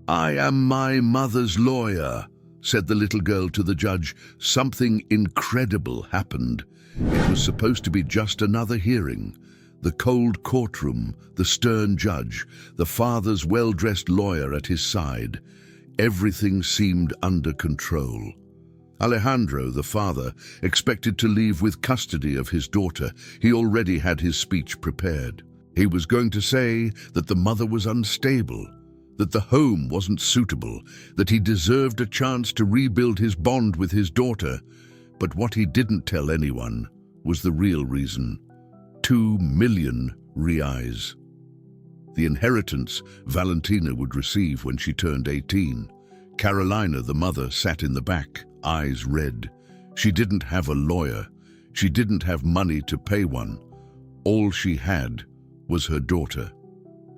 "I am my mother's lawyer," said the little girl to the judge. Something incredible happened. It was supposed to be just another hearing. The cold courtroom, the stern judge, the father's well-dressed lawyer at his side. Everything seemed under control. Alejandro, the father, expected to leave with custody of his daughter. He already had his speech prepared. He was going to say that the mother was unstable, that the home wasn't suitable, that he deserved a chance to rebuild his bond with his daughter. But what he didn't tell anyone was the real reason. 2 million reais. The inheritance Valentina would receive when she turned 18. Carolina, the mother, sat in the back, eyes red. She didn't have a lawyer. She didn't have money to pay one. All she had was her daughter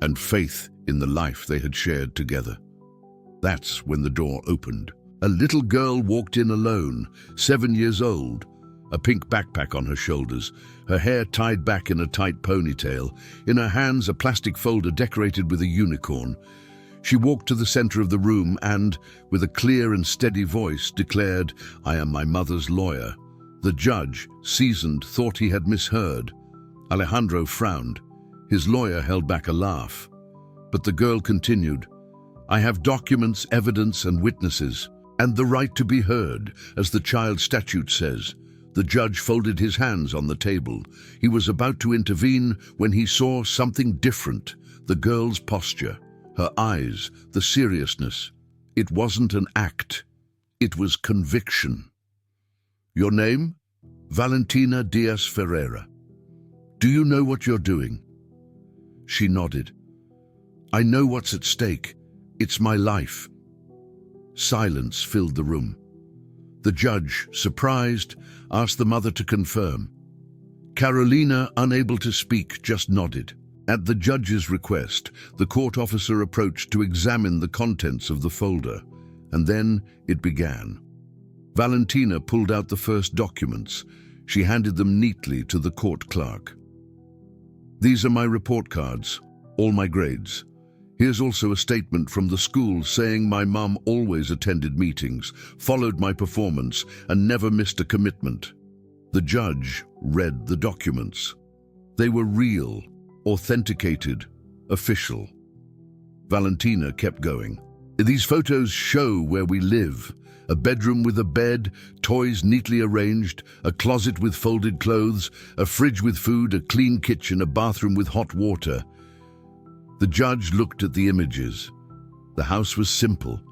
and faith in the life they had shared together. That's when the door opened. A little girl walked in alone, 7 years old, a pink backpack on her shoulders, her hair tied back in a tight ponytail, in her hands a plastic folder decorated with a unicorn. She walked to the center of the room and, with a clear and steady voice, declared, "I am my mother's lawyer." The judge, seasoned, thought he had misheard. Alejandro frowned. His lawyer held back a laugh. But the girl continued, "I have documents, evidence, and witnesses, and the right to be heard, as the child statute says." The judge folded his hands on the table. He was about to intervene when he saw something different. The girl's posture, her eyes, the seriousness. It wasn't an act. It was conviction. "Your name?" "Valentina Diaz Ferreira." "Do you know what you're doing?" She nodded. "I know what's at stake. It's my life." Silence filled the room. The judge, surprised, asked the mother to confirm. Carolina, unable to speak, just nodded. At the judge's request, the court officer approached to examine the contents of the folder, and then it began. Valentina pulled out the first documents. She handed them neatly to the court clerk. "These are my report cards, all my grades. Here's also a statement from the school saying my mum always attended meetings, followed my performance, and never missed a commitment." The judge read the documents. They were real, authenticated, official. Valentina kept going. "These photos show where we live. A bedroom with a bed, toys neatly arranged, a closet with folded clothes, a fridge with food, a clean kitchen, a bathroom with hot water." The judge looked at the images. The house was simple,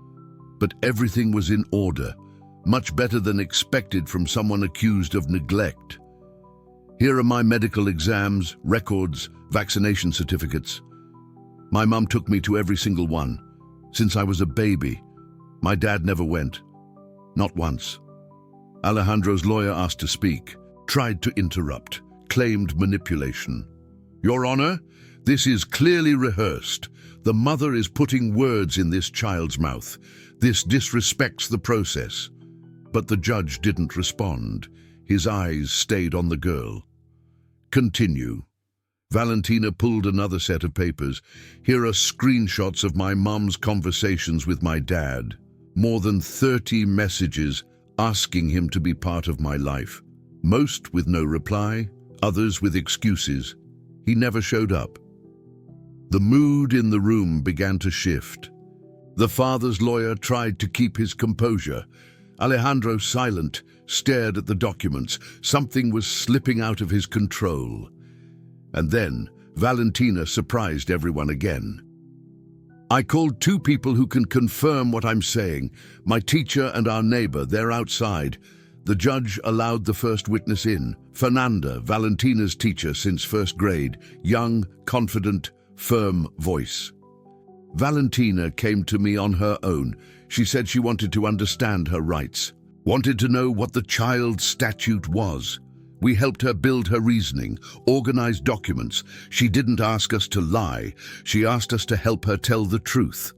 but everything was in order, much better than expected from someone accused of neglect. "Here are my medical exams, records, vaccination certificates. My mum took me to every single one. Since I was a baby, my dad never went. Not once." Alejandro's lawyer asked to speak, tried to interrupt, claimed manipulation. "Your Honor, this is clearly rehearsed. The mother is putting words in this child's mouth. This disrespects the process." But the judge didn't respond. His eyes stayed on the girl. "Continue." Valentina pulled another set of papers. "Here are screenshots of my mum's conversations with my dad. More than 30 messages asking him to be part of my life. Most with no reply, others with excuses. He never showed up." The mood in the room began to shift. The father's lawyer tried to keep his composure. Alejandro, silent, stared at the documents. Something was slipping out of his control. And then Valentina surprised everyone again. "I called 2 people who can confirm what I'm saying. My teacher and our neighbor, they're outside." The judge allowed the first witness in. Fernanda, Valentina's teacher since 1st grade, young, confident, firm voice. "Valentina came to me on her own. She said she wanted to understand her rights, wanted to know what the child statute was. We helped her build her reasoning, organize documents. She didn't ask us to lie. She asked us to help her tell the truth."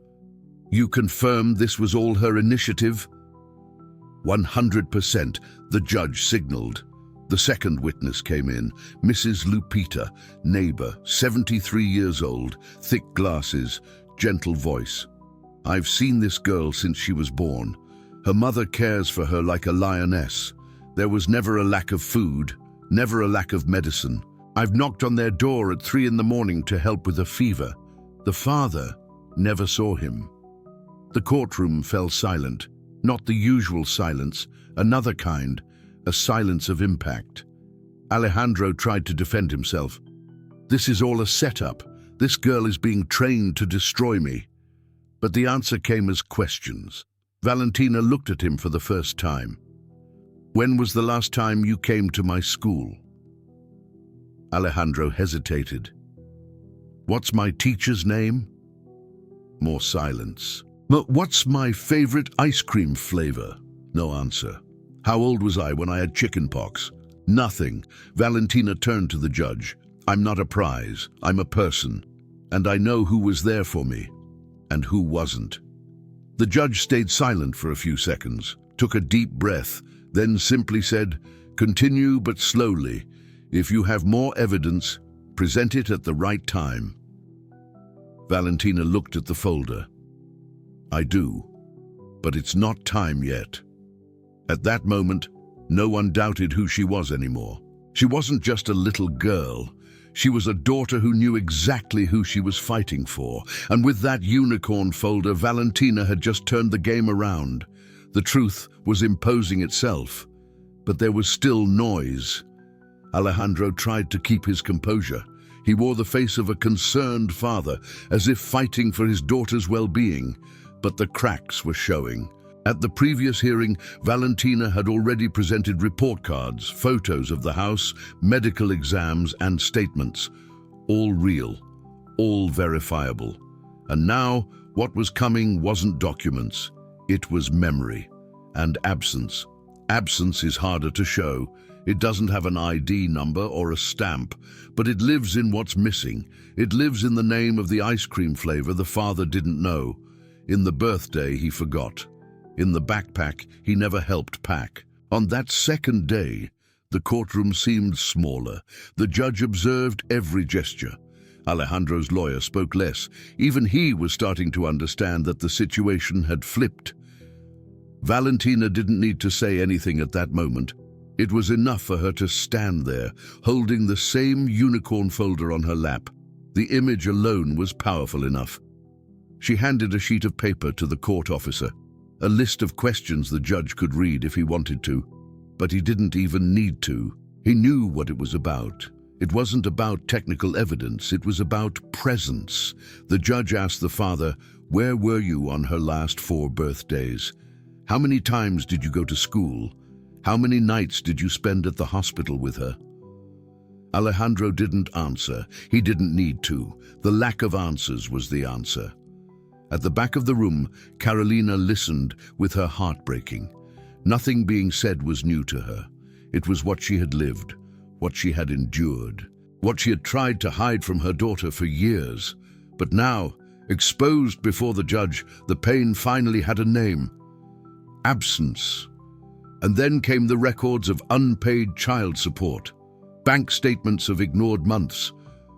"You confirm this was all her initiative?" 100%, the judge signaled. The second witness came in, Mrs. Lupita, neighbor, 73 years old, thick glasses, gentle voice. I've seen this girl since she was born. Her mother cares for her like a lioness. There was never a lack of food, never a lack of medicine. I've knocked on their door at 3 in the morning to help with a fever. The father never saw him. The courtroom fell silent. Not the usual silence, another kind, a silence of impact. Alejandro tried to defend himself. This is all a setup. This girl is being trained to destroy me. But the answer came as questions. Valentina looked at him for the first time. When was the last time you came to my school? Alejandro hesitated. What's my teacher's name? More silence. What's my favorite ice cream flavor? No answer. How old was I when I had chickenpox? Nothing. Valentina turned to the judge. I'm not a prize. I'm a person. And I know who was there for me and who wasn't. The judge stayed silent for a few seconds, took a deep breath, then simply said, "Continue, but slowly. If you have more evidence, present it at the right time." Valentina looked at the folder. I do, but it's not time yet. At that moment, no one doubted who she was anymore. She wasn't just a little girl. She was a daughter who knew exactly who she was fighting for. And with that unicorn folder, Valentina had just turned the game around. The truth was imposing itself, but there was still noise. Alejandro tried to keep his composure. He wore the face of a concerned father, as if fighting for his daughter's well-being, but the cracks were showing. At the previous hearing, Valentina had already presented report cards, photos of the house, medical exams, and statements. All real, all verifiable. And now, what was coming wasn't documents. It was memory and absence. Absence is harder to show. It doesn't have an ID number or a stamp, but it lives in what's missing. It lives in the name of the ice cream flavor the father didn't know, in the birthday he forgot, in the backpack he never helped pack. On that second day, the courtroom seemed smaller. The judge observed every gesture. Alejandro's lawyer spoke less. Even he was starting to understand that the situation had flipped. Valentina didn't need to say anything at that moment. It was enough for her to stand there, holding the same unicorn folder on her lap. The image alone was powerful enough. She handed a sheet of paper to the court officer, a list of questions the judge could read if he wanted to. But he didn't even need to. He knew what it was about. It wasn't about technical evidence, it was about presence. The judge asked the father, "Where were you on her last 4 birthdays? How many times did you go to school? How many nights did you spend at the hospital with her?" Alejandro didn't answer. He didn't need to. The lack of answers was the answer. At the back of the room, Carolina listened with her heart breaking. Nothing being said was new to her. It was what she had lived, what she had endured, what she had tried to hide from her daughter for years. But now, exposed before the judge, the pain finally had a name: absence. And then came the records of unpaid child support, bank statements of ignored months,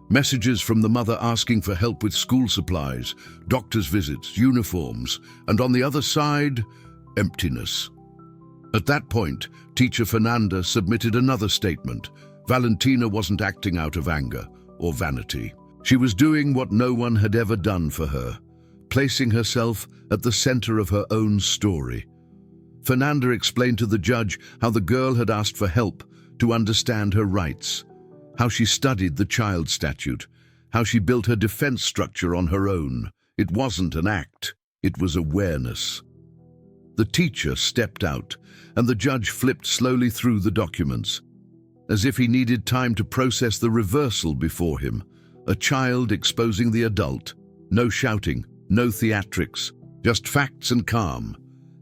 messages from the mother asking for help with school supplies, doctor's visits, uniforms, and on the other side, emptiness. At that point, teacher Fernanda submitted another statement. Valentina wasn't acting out of anger or vanity. She was doing what no one had ever done for her, placing herself at the center of her own story. Fernanda explained to the judge how the girl had asked for help to understand her rights, how she studied the child statute, how she built her defense structure on her own. It wasn't an act, it was awareness. The teacher stepped out, and the judge flipped slowly through the documents, as if he needed time to process the reversal before him. A child exposing the adult. No shouting, no theatrics, just facts and calm.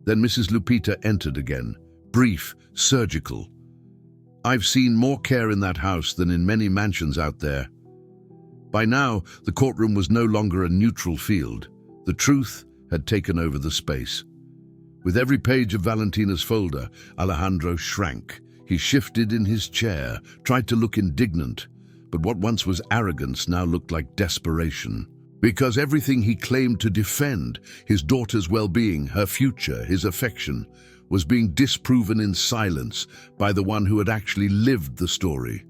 Then Mrs. Lupita entered again, brief, surgical. I've seen more care in that house than in many mansions out there. By now, the courtroom was no longer a neutral field. The truth had taken over the space. With every page of Valentina's folder, Alejandro shrank. He shifted in his chair, tried to look indignant, but what once was arrogance now looked like desperation. Because everything he claimed to defend, his daughter's well-being, her future, his affection, was being disproven in silence by the one who had actually lived the story.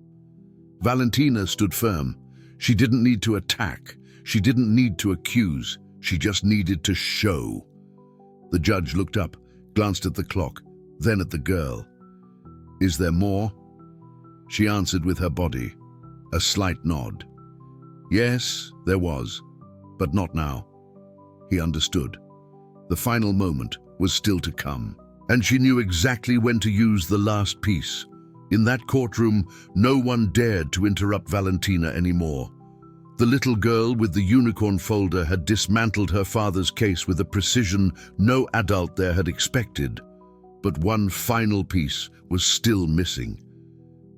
Valentina stood firm. She didn't need to attack. She didn't need to accuse. She just needed to show. The judge looked up, glanced at the clock, then at the girl. "Is there more?" She answered with her body, a slight nod. Yes, there was, but not now. He understood. The final moment was still to come, and she knew exactly when to use the last piece. In that courtroom, no one dared to interrupt Valentina anymore. The little girl with the unicorn folder had dismantled her father's case with a precision no adult there had expected. But one final piece was still missing.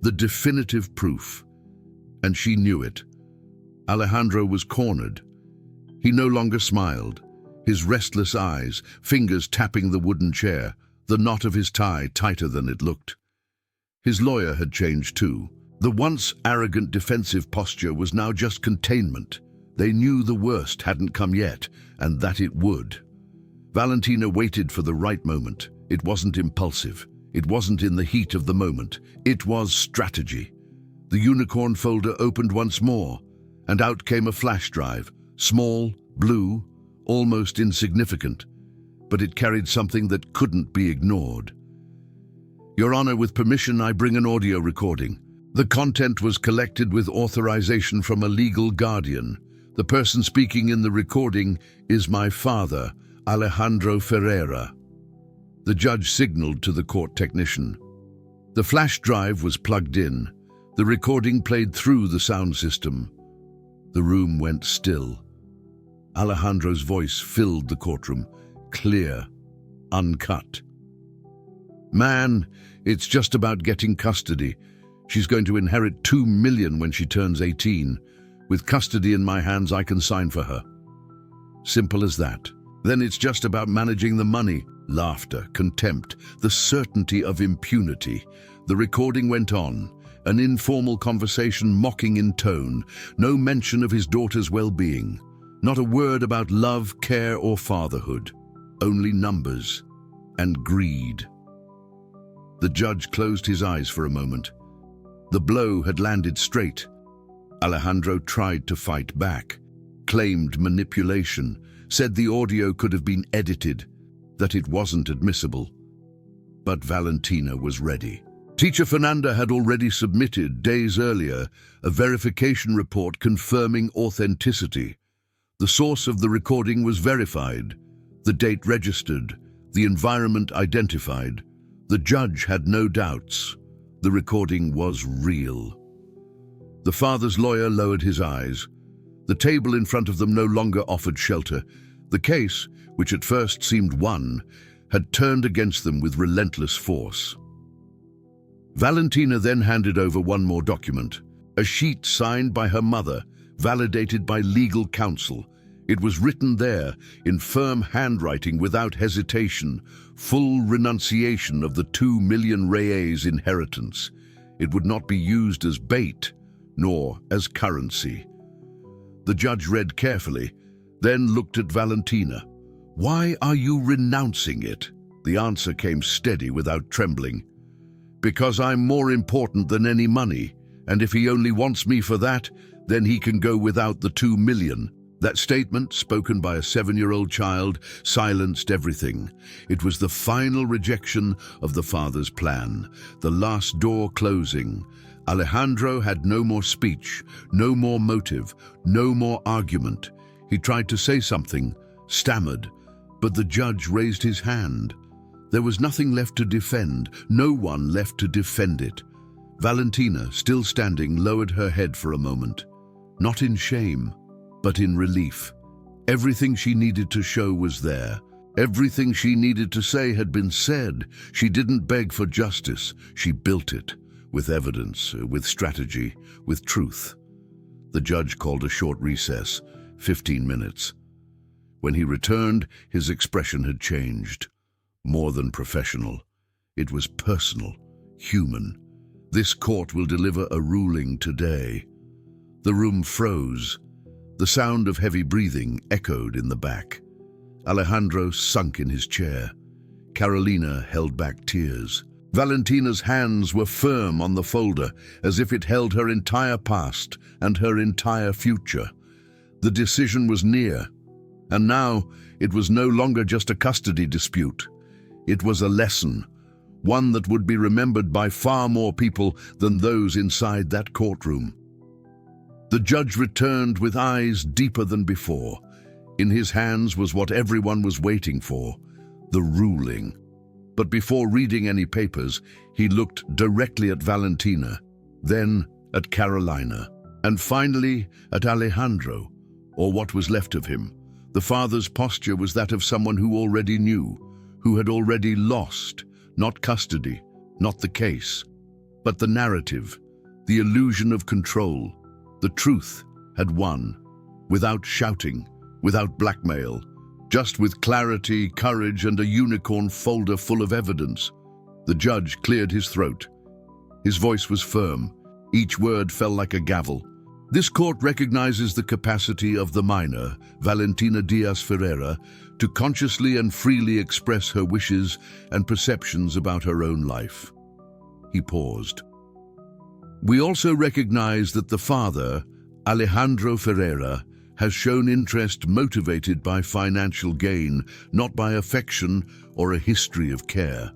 The definitive proof. And she knew it. Alejandro was cornered. He no longer smiled. His restless eyes, fingers tapping the wooden chair, the knot of his tie tighter than it looked. His lawyer had changed too. The once arrogant defensive posture was now just containment. They knew the worst hadn't come yet, and that it would. Valentina waited for the right moment. It wasn't impulsive. It wasn't in the heat of the moment. It was strategy. The unicorn folder opened once more, and out came a flash drive, small, blue, almost insignificant, but it carried something that couldn't be ignored. "Your Honor, with permission, I bring an audio recording. The content was collected with authorization from a legal guardian. The person speaking in the recording is my father, Alejandro Ferreira." The judge signaled to the court technician. The flash drive was plugged in. The recording played through the sound system. The room went still. Alejandro's voice filled the courtroom, clear, uncut. "Man, it's just about getting custody. She's going to inherit 2 million when she turns 18. With custody in my hands, I can sign for her." Simple as that. Then it's just about managing the money. Laughter, contempt, the certainty of impunity. The recording went on, an informal conversation mocking in tone, no mention of his daughter's well-being, not a word about love, care, or fatherhood, only numbers and greed. The judge closed his eyes for a moment. The blow had landed straight. Alejandro tried to fight back, claimed manipulation, said the audio could have been edited, that it wasn't admissible. But Valentina was ready. Teacher Fernanda had already submitted, days earlier, a verification report confirming authenticity. The source of the recording was verified, the date registered, the environment identified. The judge had no doubts. The recording was real. The father's lawyer lowered his eyes. The table in front of them no longer offered shelter. The case, which at first seemed won, had turned against them with relentless force. Valentina then handed over one more document, a sheet signed by her mother, validated by legal counsel. It was written there, in firm handwriting without hesitation, full renunciation of the 2 million reais inheritance. It would not be used as bait, nor as currency. The judge read carefully, then looked at Valentina. "Why are you renouncing it?" The answer came steady without trembling. "Because I'm more important than any money, and if he only wants me for that, then he can go without the 2 million. That statement, spoken by a 7-year-old child, silenced everything. It was the final rejection of the father's plan, the last door closing. Alejandro had no more speech, no more motive, no more argument. He tried to say something, stammered, but the judge raised his hand. There was nothing left to defend, no one left to defend it. Valentina, still standing, lowered her head for a moment. Not in shame, but in relief. Everything she needed to show was there. Everything she needed to say had been said. She didn't beg for justice. She built it, with evidence, with strategy, with truth. The judge called a short recess, 15 minutes. When he returned, his expression had changed. More than professional. It was personal, human. This court will deliver a ruling today. The room froze. The sound of heavy breathing echoed in the back. Alejandro sunk in his chair. Carolina held back tears. Valentina's hands were firm on the folder, as if it held her entire past and her entire future. The decision was near, and now it was no longer just a custody dispute. It was a lesson, one that would be remembered by far more people than those inside that courtroom. The judge returned with eyes deeper than before. In his hands was what everyone was waiting for, the ruling. But before reading any papers, he looked directly at Valentina, then at Carolina, and finally at Alejandro, or what was left of him. The father's posture was that of someone who already knew, who had already lost, not custody, not the case, but the narrative, the illusion of control. The truth had won, without shouting, without blackmail, just with clarity, courage, and a unicorn folder full of evidence. The judge cleared his throat. His voice was firm. Each word fell like a gavel. This court recognizes the capacity of the minor, Valentina Diaz Ferreira, to consciously and freely express her wishes and perceptions about her own life. He paused. We also recognize that the father, Alejandro Ferreira, has shown interest motivated by financial gain, not by affection or a history of care.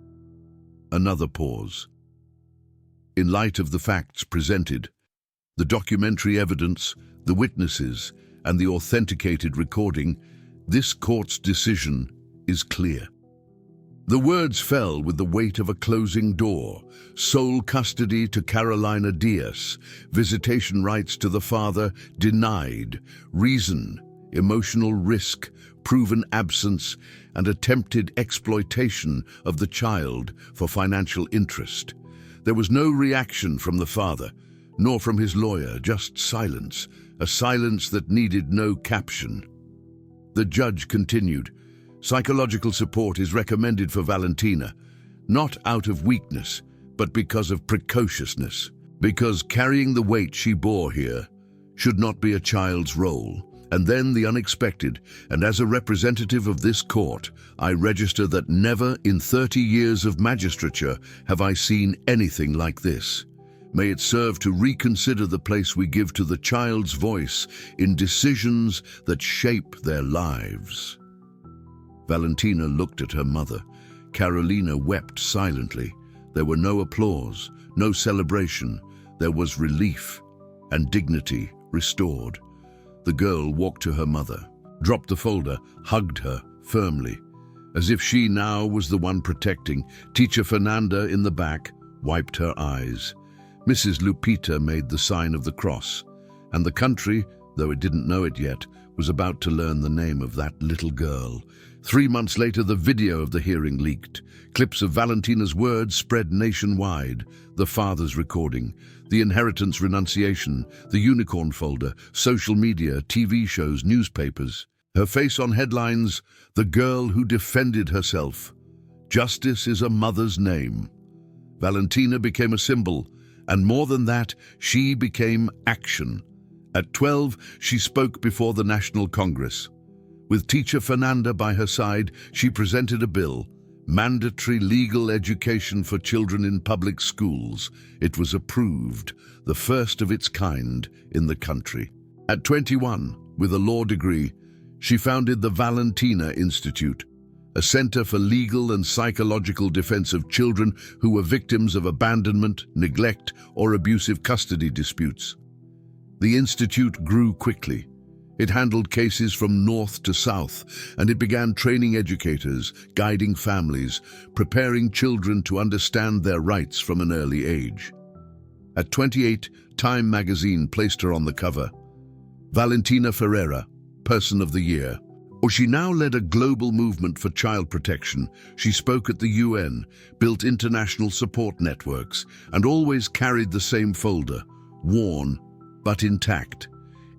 Another pause. In light of the facts presented, the documentary evidence, the witnesses, and the authenticated recording, this court's decision is clear. The words fell with the weight of a closing door. Sole custody to Carolina Diaz. Visitation rights to the father denied. Reason, emotional risk, proven absence, and attempted exploitation of the child for financial interest. There was no reaction from the father, nor from his lawyer, just silence, a silence that needed no caption. The judge continued. Psychological support is recommended for Valentina, not out of weakness, but because of precociousness, because carrying the weight she bore here should not be a child's role. And then the unexpected, and as a representative of this court, I register that never in 30 years of magistrature have I seen anything like this. May it serve to reconsider the place we give to the child's voice in decisions that shape their lives. Valentina looked at her mother. Carolina wept silently. There were no applause, no celebration. There was relief and dignity restored. The girl walked to her mother, dropped the folder, hugged her firmly, as if she now was the one protecting. Teacher Fernanda in the back wiped her eyes. Mrs. Lupita made the sign of the cross, and the country, though it didn't know it yet, was about to learn the name of that little girl. 3 months later, the video of the hearing leaked. Clips of Valentina's words spread nationwide. The father's recording, the inheritance renunciation, the unicorn folder, social media, TV shows, newspapers. Her face on headlines, the girl who defended herself. Justice is a mother's name. Valentina became a symbol, and more than that, she became action. At 12, she spoke before the National Congress. With teacher Fernanda by her side, she presented a bill, mandatory legal education for children in public schools. It was approved, the first of its kind in the country. At 21, with a law degree, she founded the Valentina Institute, a center for legal and psychological defense of children who were victims of abandonment, neglect, or abusive custody disputes. The institute grew quickly. It handled cases from north to south, and it began training educators, guiding families, preparing children to understand their rights from an early age. At 28, Time magazine placed her on the cover. Valentina Ferreira, Person of the Year. Or she now led a global movement for child protection. She spoke at the UN, built international support networks, and always carried the same folder, worn but intact.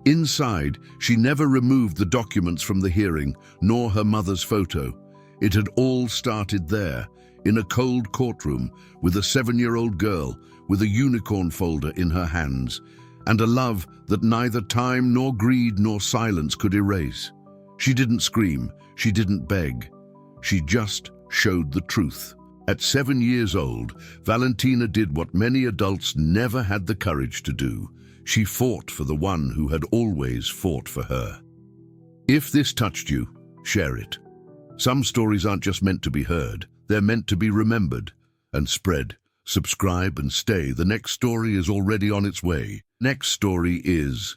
Inside, she never removed the documents from the hearing, nor her mother's photo. It had all started there, in a cold courtroom, with a 7-year-old girl with a unicorn folder in her hands. and a love that neither time nor greed nor silence could erase. She didn't scream, she didn't beg. She just showed the truth. At 7 years old, Valentina did what many adults never had the courage to do. She fought for the one who had always fought for her. If this touched you, share it. Some stories aren't just meant to be heard, they're meant to be remembered and spread. Subscribe and stay. The next story is already on its way. Next story is